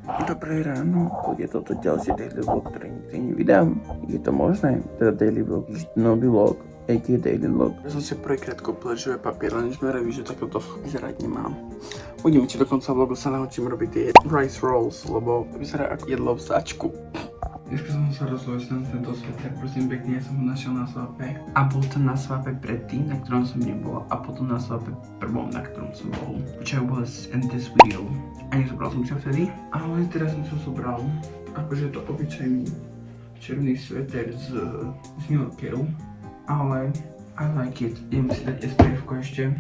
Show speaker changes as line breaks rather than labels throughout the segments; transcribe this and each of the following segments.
Dobré ráno, bude toto ďalší daily vlog, ktorý nikdy nevydám. Je to možné? Teda daily vlog, nový vlog, a.k.a. daily vlog. Ja som si prvýkrát kúpil živý papier, len sme reví, že takto vyzerať nemám. Uvidíme, či do konca vlogu sa naučím robiť tie rice rolls, lebo vyzerá ako jedlo v sáčku. Dneska som sa rozhodol, že tam tento sveter, prosím pekne, ja som ho našiel na svape. A bol tam na svape predtým, na ktorom som nebol, a potom na svape prvom, na ktorom som bol. Which I was in this video. A nezobral som si ho vtedy, ale teraz som sa zobral. Akože je to obyčajný černý sveter z Milkeru, ale I like it. Idem si dať SPF-ko ešte.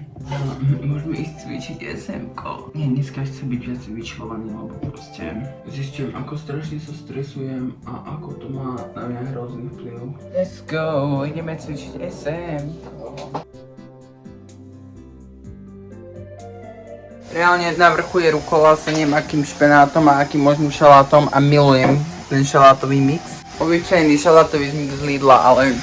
Môžeme ísť cvičiť SM-ko. Nie, dneska chcem byť viac vyčilovaný, lebo proste zistím, ako strašne sa stresujem a ako to má na mňa hrozný vplyv. Let's go, ideme cvičiť SM. Reálne na vrchu je rukola s akým špenátom a akým možným šalátom a milujem ten šalátový mix. Obyčajný šalátový mix z Lidla, ale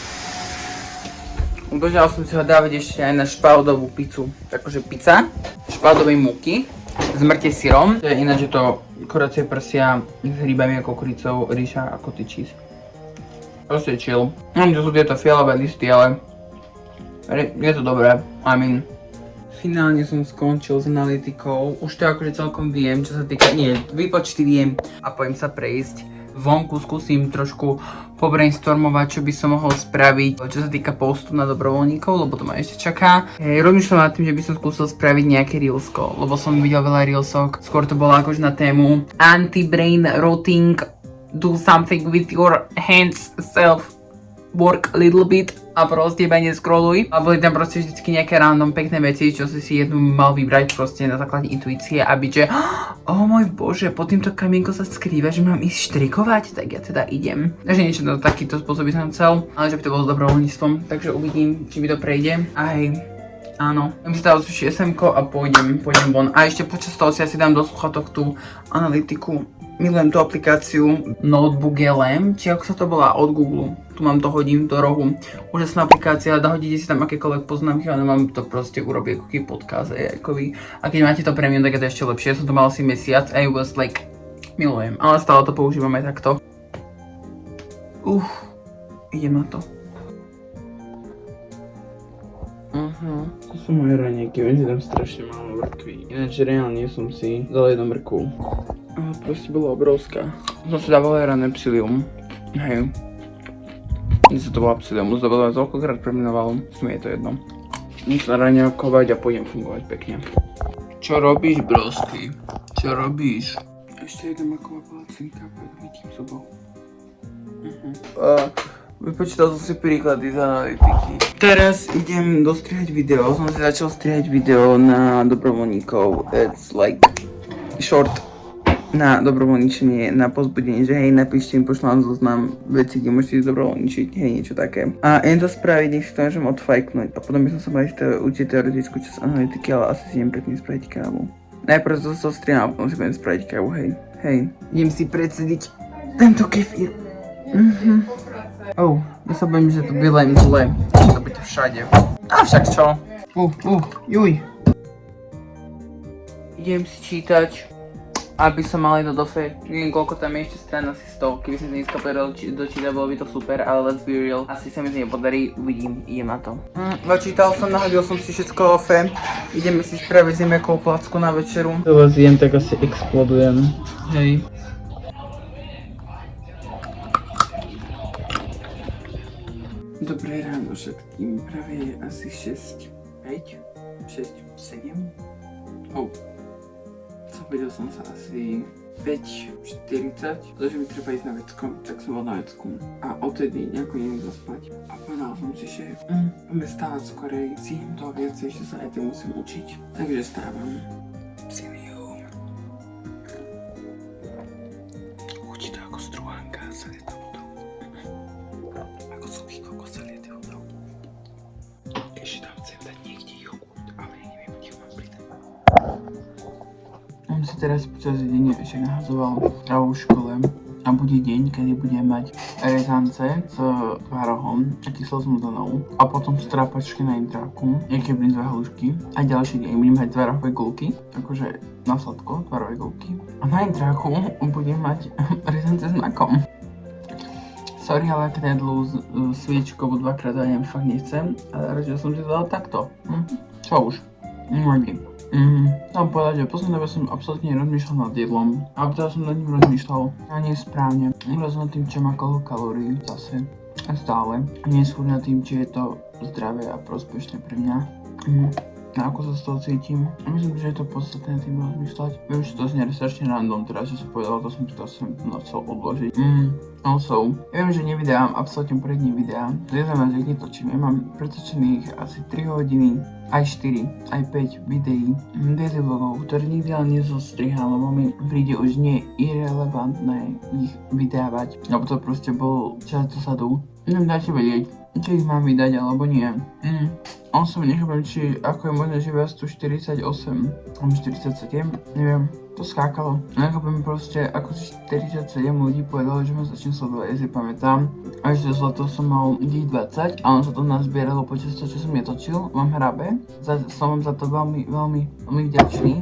obožal som si ho dávať ešte aj na špaldovú pizzu. Takže pizza špaldovej múky s mŕte syrom. To je ináč, že to koracie prsia s hríbami a kukuricou, ríša a cottage cheese. Proste chill. To sú tieto fialové listy, ale je to dobré. I mean, finálne som skončil s analytikou. Už to akože celkom viem, čo sa týka, nie, výpočty viem a poďme sa prejsť vonku, skúsim trošku pobrainstormovať, čo by som mohol spraviť, čo sa týka postu na dobrovoľníkov, lebo to ma ešte čaká. Rozmýšľam nad tým, že by som skúsil spraviť nejaké reelsko, lebo som videl veľa reelsok, skôr to bolo akože na tému anti-brain rotting, do something with your hands, self work a little bit a proste iba nescrolluj. A boli tam proste vždycky nejaké random pekné veci, čo si jednu mal vybrať proste na základe intuície a byť, že oh môj bože, pod týmto kamienkom sa skrýva, že mám ísť štrikovať, tak ja teda idem. Takže niečo na takýto spôsob by som chcel, ale že by to bolo s dobrovoľníctvom, takže uvidím, či mi to prejde. A hej, áno, ja si dám sušiť SM-ko a pôjdem von. A ešte počas toho si asi dám do sluchatok tú analytiku. Milujem tú aplikáciu Notebook LM, či ako sa to volá, od Google. Tu mám to, hodím do rohu. Úžasná aplikácia, hodíte si tam akékoľvek poznámky, ale vám to proste urobí ako keby podcast AI-kový. A keď máte to premium, tak je to ešte lepšie. Ja som to mal asi mesiac a I was like, milujem. Ale stále to používam aj takto. Idem na to. To sú moje raňajky, viem, že tam strašne málo vrtví. Ináč reálne som si dal jednu mrku. Ale proste bola obrovská. Som si dával aj rané psilium. Hej. Niečo to bola psilium, už to bolo toľkokrát premenoval. Mi je to jedno. Musím raňajkovať a pôjdem fungovať pekne. Čo robíš, brosky? Čo robíš? Ešte jedna maková palacinka, pred mytím zubov. Vypočítal som si príklady z analytiky. Teraz idem dostrihať video. Som si začal strihať video na dobrovoľníkov. It's like short na dobrovoľničenie, na pozbudenie, že hej, napíšte mi, pošlám zoznam veci, kde môžete dobrovoľničiť, hej, niečo také. A idem to spraviť, nech si to môžem odfajknúť. A potom by som sa mal učiť teoretickú časť analytiky, ale asi si idem predtým spraviť kávu. Najprv to striham, a potom si budem spraviť kávu, hej. Hej. Idem si predsediť tento kefír. Ja sa bojím, že to vylejem zle. To bude všade. A však čo? Juj. Idem si čítať, aby som mal jedno dofe. Neviem, koľko tam je ešte strán, asi 100. Keby som to dneska podaril dočítať, bolo by to super, ale let's be real. Asi sa mi to nepodarí, uvidím, idem na to. Dočítal som, nahodil som si všetko ofe. Ideme si spraviť zemiakovú placku na večeru. To vás jem, tak asi explodujem. Hej. Dobré ráno všetkým, práve je asi 6:07. Zabudil som sa asi 5:40, pretože mi treba ísť na vecko, tak som bol na vecku. A odtedy nejako neviem zaspať. A povedal som si, že budeme stávať skorej, cítim toho viacej, že sa aj tým musím učiť. Takže stávam. Psilium. Chutí to ako struhanka, zalieta vodou. Ako suchý kokos zalietý vodou. Ešte tam chcem dať niekde jogurt, ale neviem, kde mám pridať. On si teraz počas dňa ešte nahadzoval trávu v škole a bude deň, kedy budem mať rezance s tvarohom a kyslou smotanou a potom strápačky na intráku, nejaké brinzové halušky a ďalší deň budem mať tvarohové gulky, akože na sladko, tvarové gulky a na intráku budem mať rezance s makom. Sorry, ale knedlu s sviečkou dvakrát a neviem, fakt nechcem, ale radšej som si to dala takto. Čo už? Nevadí. Mám povedať, že posledné som absolútne nerozmýšľal nad jedlom, ale teraz som nad ním rozmýšľal a nie správne. Rozhodol tým, čo má koľko kalórií zase a stále. Nie skôr nad tým, či je to zdravé a prospešné pre mňa. A ako sa z toho cítim. A myslím, že je to podstatné tým rozmýšľať. Viem, že to znie strašne random teraz, že som povedal, to som chcel odložiť. Also, ja viem, že nevydám absolútne poriadne videá. Zjezem vás, jak netočím. Ja mám pretočených asi 3 hodiny, aj 4, aj 5 videí, daily vlogov, ktoré nikdy ale nezostrihám, lebo mi príde už nie irrelevantné ich vydávať. Lebo to proste bol čas dosadu. Neviem, dajte vedieť, či ich mám vydať alebo nie. Som nechápem, či ako je možné, že vás tu 48, mám 47, neviem, to skákalo. Nechápem proste, ako si 47 ľudí povedalo, že ma začne sledovať, ja si pamätám. A ešte zlato som mal ich 20 a on sa to nazbieralo počas toho, čo som netočil, mám hrabe. Som vám za to veľmi vďačný.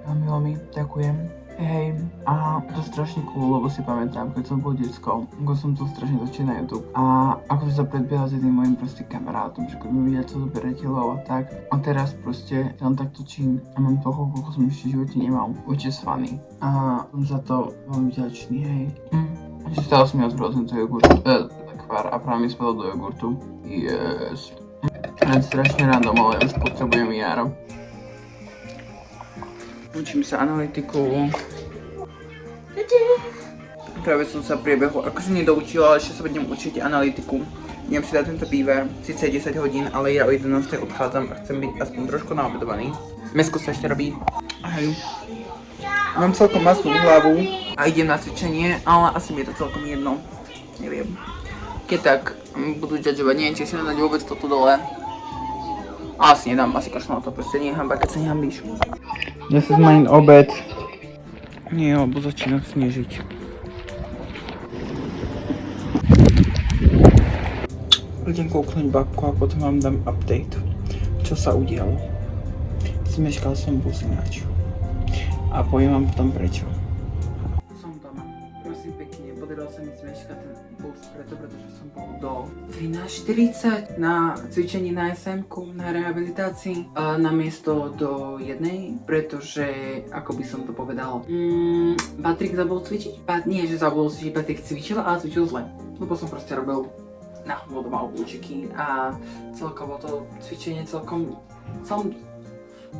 Veľmi ďakujem. Hej, a to je strašne cool, lebo si pamätám, keď som bol decko, ako som to strašne točil na YouTube a ako som sa predbiehal s jedným mojim proste kamarátom, že keď mi vidia to zberateľov a tak. A teraz proste len tak točím a mám toho, koľko som ešte v živote nemal, which is funny. A som za to veľmi vďačný, hej. Ešte stále som ja zbral tento jogurt, kvar a práve mi spadol do jogurtu. Yes. Len strašne random, ale už potrebujem jaro. Učím sa analytiku. Práve som sa priebehu akože nedoučila, ale ešte sa budem učiť analytiku. Idem si dať tento výber, síce je 10 hodín, ale ja o 11 odchádzam a chcem byť aspoň trošku naobedovaný. Mesko sa ešte robí. Ahoj. Mám celkom masnú hlavu a idem na cvičenie, ale asi mi je to celkom jedno. Neviem. Keď tak budú judgeovať, neviem, či si nedať vôbec toto dole. Asi nedám, asi kašľam na to, proste nie hamba, keď sa nehambíš. This is my obed. Nie, lebo začína snežiť. Idem kouknúť babku a potom vám dám update, čo sa udialo. Zmeškal som bus ináč. A poviem vám potom prečo. Som doma. Prosím pekne, podarilo sa mi zmeškať ten bus, pretože som bol do 13:40 na cvičení na SM-ku, na rehabilitácii, namiesto do 1, pretože, ako by som to povedal, Patrik zabudol cvičiť. Nie, že zabudol cvičiť, Patrik cvičil, ale cvičil zle. Lebo som proste robil na doma oblúčiky a celkovo to cvičenie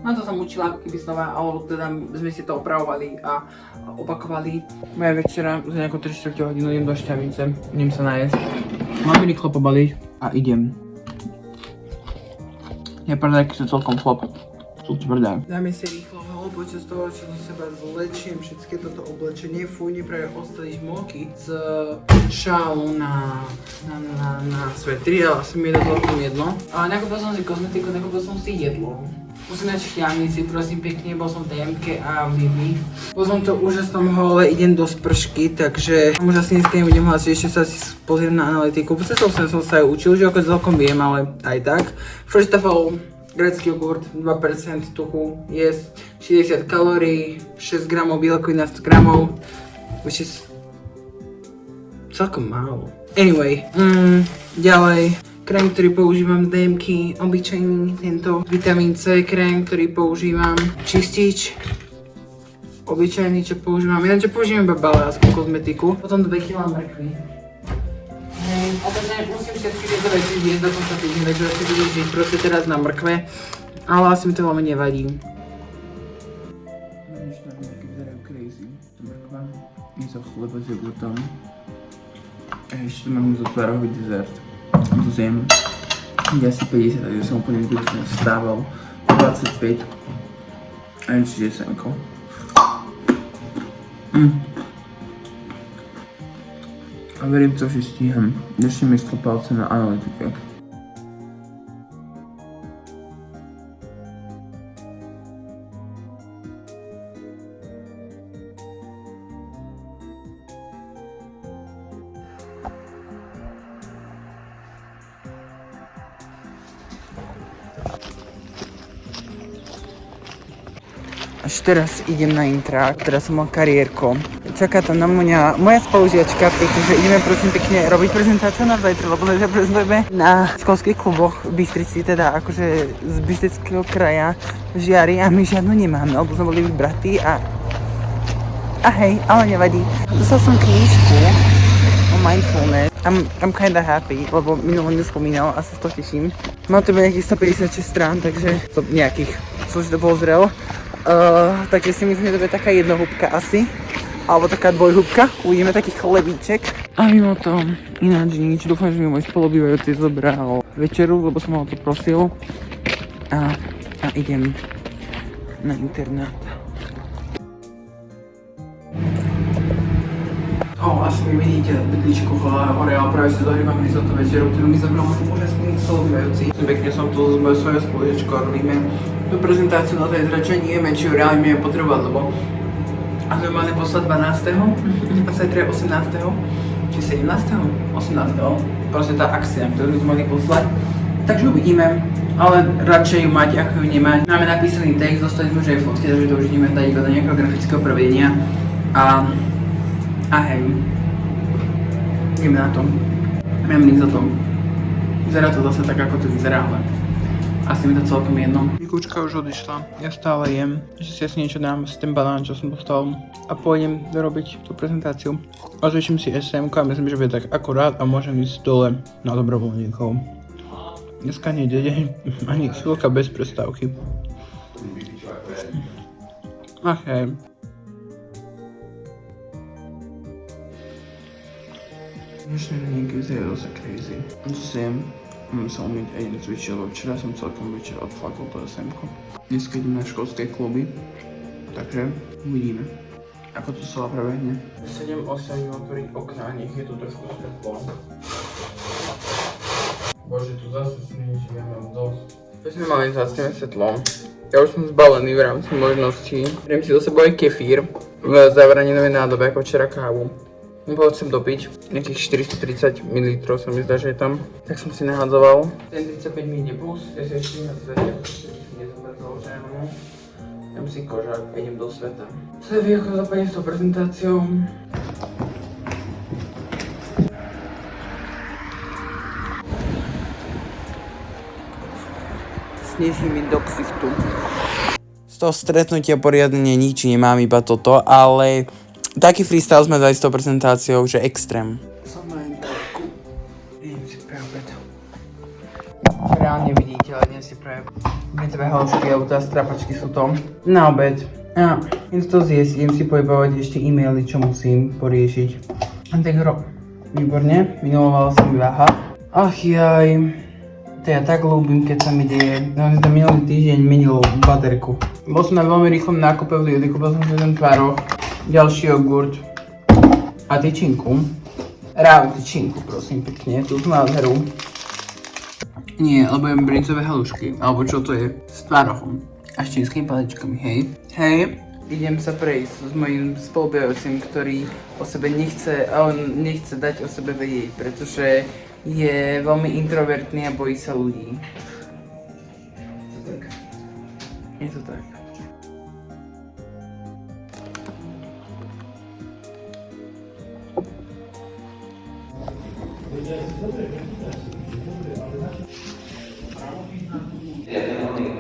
na to som učila ako keby znova, alebo teda sme si to opravovali a opakovali. Moja večera za nejakú 3/4 hodinu idem do Šťavnice, idem sa najesť. Mám mi rýchlo pobaliť a idem. Je pravda, aký sú celkom chlop. Sú tvrdé. Dáme si rýchlo holo počas toho, čo do seba zlečím všetky toto oblečenie. Fuj, práve ostali žmolky z šálu na svetri, ale asi mi je to celkom jedno. Nakúpil som si kozmetiku, nakúpil som si jedlo. Musím dať v Šťavnici, prosím pekne, bol som v TMke a v Lidli. Po tomto úžasnom hole idem do spršky, takže už asi dneska nebudem hlasiť, ešte sa si pozriem na analytiku. Cestou som sa aj učil, že ako celkom viem, ale aj tak. First of all, grécky jogurt, 2% tuku, yes, 60 kalórií, 6 gramov bielkoviny na 100 gramov, which is celkom málo. Anyway, ďalej. Krém, ktorý používam z DMky, obyčajný tento vitamín C krém, ktorý používam, čistič, obyčajný, čo používam, ináč používam iba balásku kozmetiku, potom 2 kg mrkvy. A takže musím všetky tieto veci zjesť do konca týždňa, takže asi budem žiť proste teraz na mrkve, ale asi mi to veľmi nevadí. Dnešné mrkvy vyzerajú crazy, to mrkva, je to chleba s jogurtom a ešte mám zo tvarohový dezert. Tu zjem asi 50, takže som úplne zbytočne vstával 25 a neviem, čiže je semko. A verím to, že stíham. Ešte mi stlo palce na analytike. Až teraz idem na intrák, teraz som mal kariérko. Čaká tam na mňa moja spolužiačka, pretože ideme prosím pekne robiť prezentáciu na zajtra, lebo zajtra prezentujeme na školských kluboch v Bystrici, teda akože z Bystrického kraja v Žiari a my žiadnu nemáme, lebo sme boli vybratí a hej, ale nevadí. Dostal som knižku o mindfulness. I'm kinda happy, lebo minulo nespomínal a sa z toho teším. Mám to nejakých 156 strán, takže nejakých som si to pozrel. Takže si myslím, že to bude taká jednohúbka asi. Alebo taká dvojhúbka. Uvidíme taký chlebíček. A mimo to ináč nič. Dúfam, že mi môj spolubývajúci zobral večeru, lebo som ho to prosil. A idem na internát. Asi mi vidíte bydličku hore a práve si dohrývam risotto večeru, ktorú mi zabral môj úžasný spolubývajúci. Pekne som tu s mojou svojou spolužiačkou a robíme tú prezentáciu na zajtra, čo nevieme, či ju reálne budeme potrebovať, lebo a sme mali poslať 12. a zajtra je 18. či 17. 18. Proste tá akcia, ktorú sme mali poslať. Takže uvidíme, ale radšej ju mať, ako ju nemať. Máme napísaný text, dostali sme už aj fotky, takže to už ideme dať iba do nejakého grafického provedenia. A hej, ideme na to. Mám link za to. Vyzerá to zase tak, ako to vyzerá, ale asi mi to celkom jedno. Mikúčka už odišla, ja stále jem, že si asi niečo dám s ten banán, čo som dostal a pôjdem dorobiť tú prezentáciu. Ozvyším si SM-ku a myslím, že bude tak akurát a môžem ísť dole na dobrovoľníkov. Dneska nie je deň, ani chvíľka bez prestávky. Ach hej. Dnešný deň vyzerá dosť crazy. Zem, mám sa umyť aj necvičil, lebo včera som celkom večer odflakol to SM-ko. Dneska idem na školské kluby, takže uvidíme, ako to celá prebehne. 7-8 idem otvoriť okná, nech je tu trošku svetlo. Bože, tu zase sneží, ja mám dosť. Keď sme mali zase svetlo, ja už som zbalený v rámci možností. Idem si do sebou aj kefír v zavraninovej nádobe, ako včera kávu. Bolo chcem dopiť, nejakých 430 ml sa mi zdá, že je tam. Tak som si nahádzoval. Ten 35 mi ide plus, ja si ešte nahádzajú, nezobrazol ženu. Dám si kožák a idem do sveta. Co je ako zapadne s tou prezentáciou. Sneží mi do ksichtu. Z toho stretnutia poriadne nič nemám, iba toto, ale taký freestyle sme dali s tou prezentáciou, že extrém. Som na internetku. Idem si pre obed. Reálne vidíte, ale idem si pre obedové halušky, alebo teda strapačky sú to na obed. A idem to zjesť, idem si pojebávať ešte e-maily, čo musím poriešiť. Tak výborne, minulovala som váha. Ach jaj. To ja tak ľúbim, keď sa mi deje. No, som minulý týždeň menil baterku. Bol som na veľmi rýchlom nákupe v Lidli, kúpil som si jeden tvároch, ďalší jogurt a tyčinku. Rávu tyčinku, prosím pekne, tú nádheru. Nie, lebo jem brincové halušky, alebo čo to je, s tvárochom a s čínskými paličkami, hej. Hej, idem sa prejsť s mojím spolubývajúcim, ktorý o sebe nechce dať o sebe vedieť, pretože je veľmi introvertný a bojí sa ľudí. Je to tak.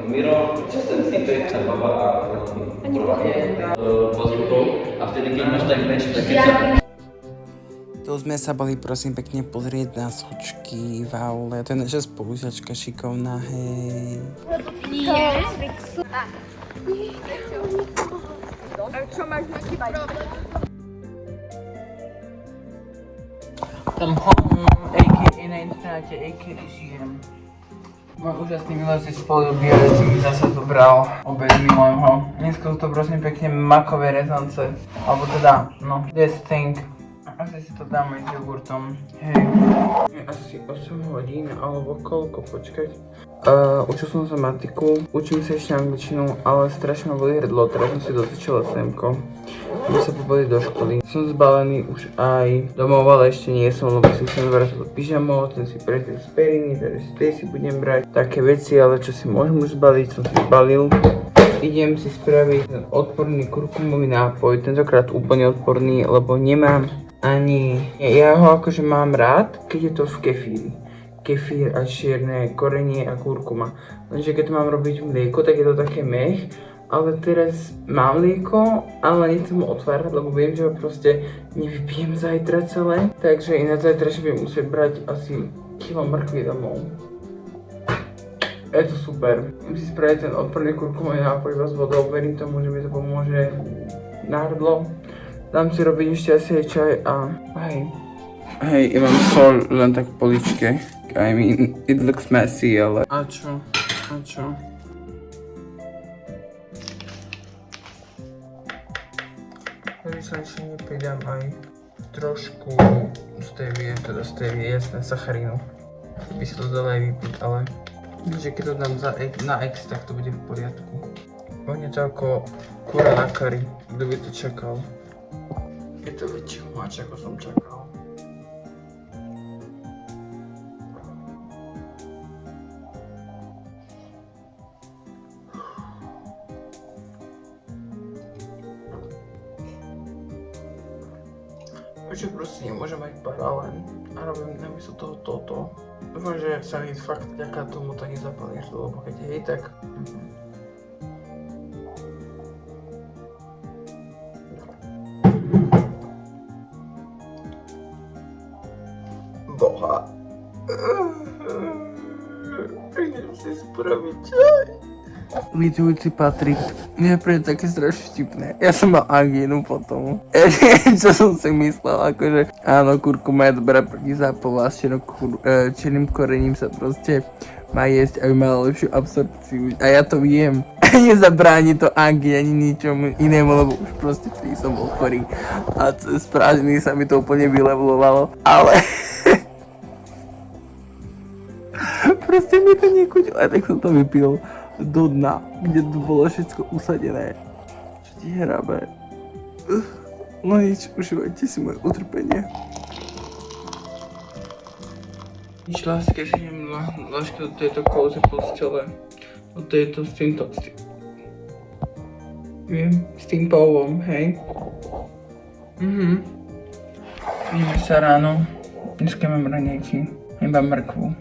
Miro, čo sa myslí, to je tá baba a pozvukou a vtedy, keď máš tak menšie, tak keď sa...
Tu sme sa boli prosím pekne pozrieť na sočky v aule. To je naša spolužiačka šikovná, hej.
Nie. A čo máš nejaký bajk?
Tam home, a.k.a. na internáte, a.k.a. žijem. Môj úžasný milujúci spolubývajúci mi zase zobral obed mimoho. Dneska sú to prosím pekne makové rezance. Alebo teda, no, this thing. Asi si to dáme s jogurtom. Hej. Je asi 8 hodín, alebo koľko, počkať. Učil som sa matiku, učím sa ešte angličtinu, ale strašne ma boli hrdlo, teraz som si dotýčila semko. Idem sa poboliť do školy. Som zbalený už aj domov, ale ešte nie som, lebo si chcem vrátiť do pyžamov, chcem si prejsť z periny, takže si budem brať také veci, ale čo si môžem už zbaliť, som si zbalil. idem si spraviť ten odporný kurkumový nápoj, tentokrát úplne odporný, lebo nemám ani... Ja ho akože mám rád, keď je to v kefíri. Kefír a čierne korenie a kurkuma. Lenže keď to mám robiť mlieko, tak je to také mech. Ale teraz mám mlieko, ale nechcem ho otvárať, lebo viem, že ho proste nevypijem zajtra celé. Takže ináč zajtra budem musieť brať asi kilo mrkvy domov. Je to super. Musím si spraviť ten odporný kurkumový nápoj iba s vodou. Verím tomu, že mi to pomôže na hrdlo. Dám si robiť ešte asi aj čaj a hej. Hej, ja mám sol len tak v poličke. I mean, it looks messy, ale... A čo? Vyslačenie pridám aj trošku stevie, jasné, sacharínu. By sa to dalo aj vypiť, ale... že keď to dám na ex, tak to bude v poriadku. Vonia to ako kura na curry, kto by to čakal. Je to väčší humáč, ako som čakal. Prečo proste nemôžem mať paralén a robím namiesto toho toto. Dúfam, že sa mi fakt vďaka tomu to nezapalí hrdlo, lebo keď hej, tak... Boha. Idem si spraviť čaj. Vytujúci Patrik, mne príde také strašne vtipné. Ja som mal angínu potom. Čo som si myslel, akože áno, kurkuma je dobrá proti zápalu a s černým korením sa proste má jesť, aby mala lepšiu absorpciu. A ja to viem. Nezabráni to angíne ani ničomu inému, lebo už proste vtedy som bol chorý. A cez prázdniny sa mi to úplne vylevlovalo. Ale... proste mi to nechutilo, a tak som to vypil do dna, kde to bolo všetko usadené. Čo ti hrabe? No nič, užívajte si moje utrpenie. Nič, láska, si idem láška do tejto cozy postele. Do tejto, s týmto, viem, s tým povom, hej? Vidíme sa ráno. Dneska mám raňajky, iba mrkvu.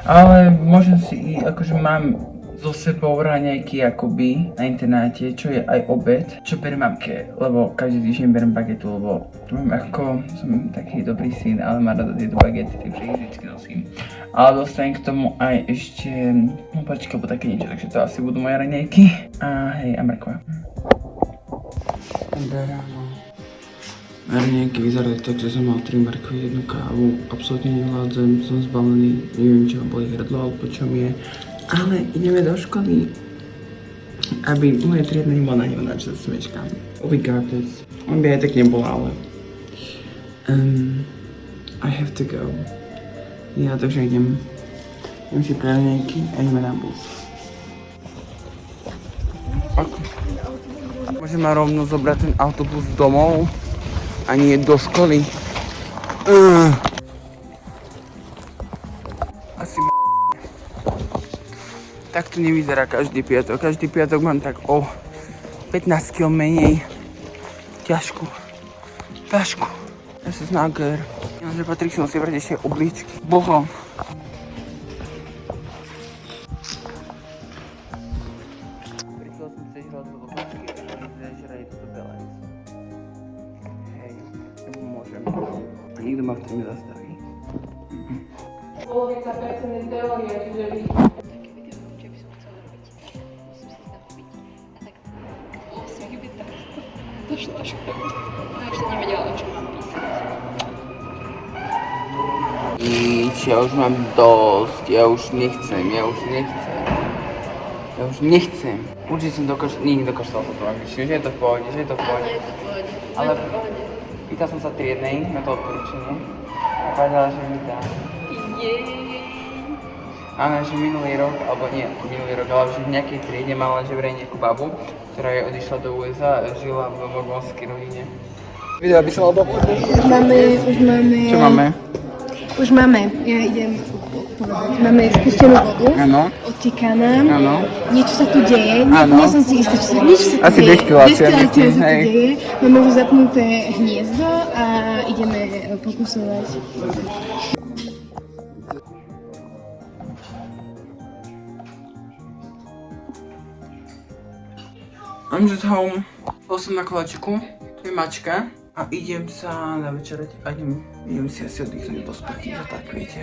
Ale môžem si, akože mám so sebou raňajky akoby na internáte, čo je aj obed, čo beriem mamke, lebo každý týždeň beriem bagetu, lebo som taký dobrý syn, ale má rada tieto bagety, takže ich vždycky nosím. Ale dostanem k tomu aj ešte opačky, alebo také niečo, takže to asi budú moje raňajky. A hej, a mrkva. Dobré ráno. Raňajky vyzerali tak, že som mal 3 mrkvy, 1 kávu, absolútne nevládzem, som zbalený, neviem čo boli hrdlo, alebo čo mi je. Ale ideme do školy, aby moje triedne nebola nahnevaná, že sa smečkám. We got this. On by aj tak nebola, ale... I have to go. Ja takže idem si pre raňajky a ideme na bus. Môžem ma rovno zobrať ten autobus domov a nie do školy. Asi tak to nevyzerá každý piatok. Každý piatok mám tak o 15 kg menej ťažku tašku. Das ist not good. Že Patrik si musí vrať ešte obličky. Boho. Prišiel som sa žrať do obličky a zažrať toto belec. Hej, môžem. A nikto ma v tom nezastaví.
Polovica percentnej teórie, čiže vy...
Došla škola. A ešte nevedela, o čom mám písať.
Nič, ja už mám dosť, ja už nechcem. Určite som dokašľal sa to angličtinu, že je to v pohode,
Je to v pohode.
Ale pýtal som sa triednej na to odporúčanie a povedala, že mi dá. Áno, že minulý rok, ale že v nejakej triede mala že vraj nejakú babu, ktorá je odišla do USA a žila v mormonskej rodine. Video by som mal doplniť.
Už máme.
Čo máme?
Už máme, ja idem
povedať. Máme spustenú vodu,
Áno.
odteká nám,
Áno.
niečo sa tu deje,
Áno.
nie som si istá, niečo sa tu
Asi
deje.
destilácia,
Destilácia sa tu
hej.
deje, máme už zapnuté hniezdo a ideme pokusovať.
I'm just home. Bol som na koláčiku, tu je mačka a idem sa navečerať a idem si asi oddychnúť do sprchy, že tak viete.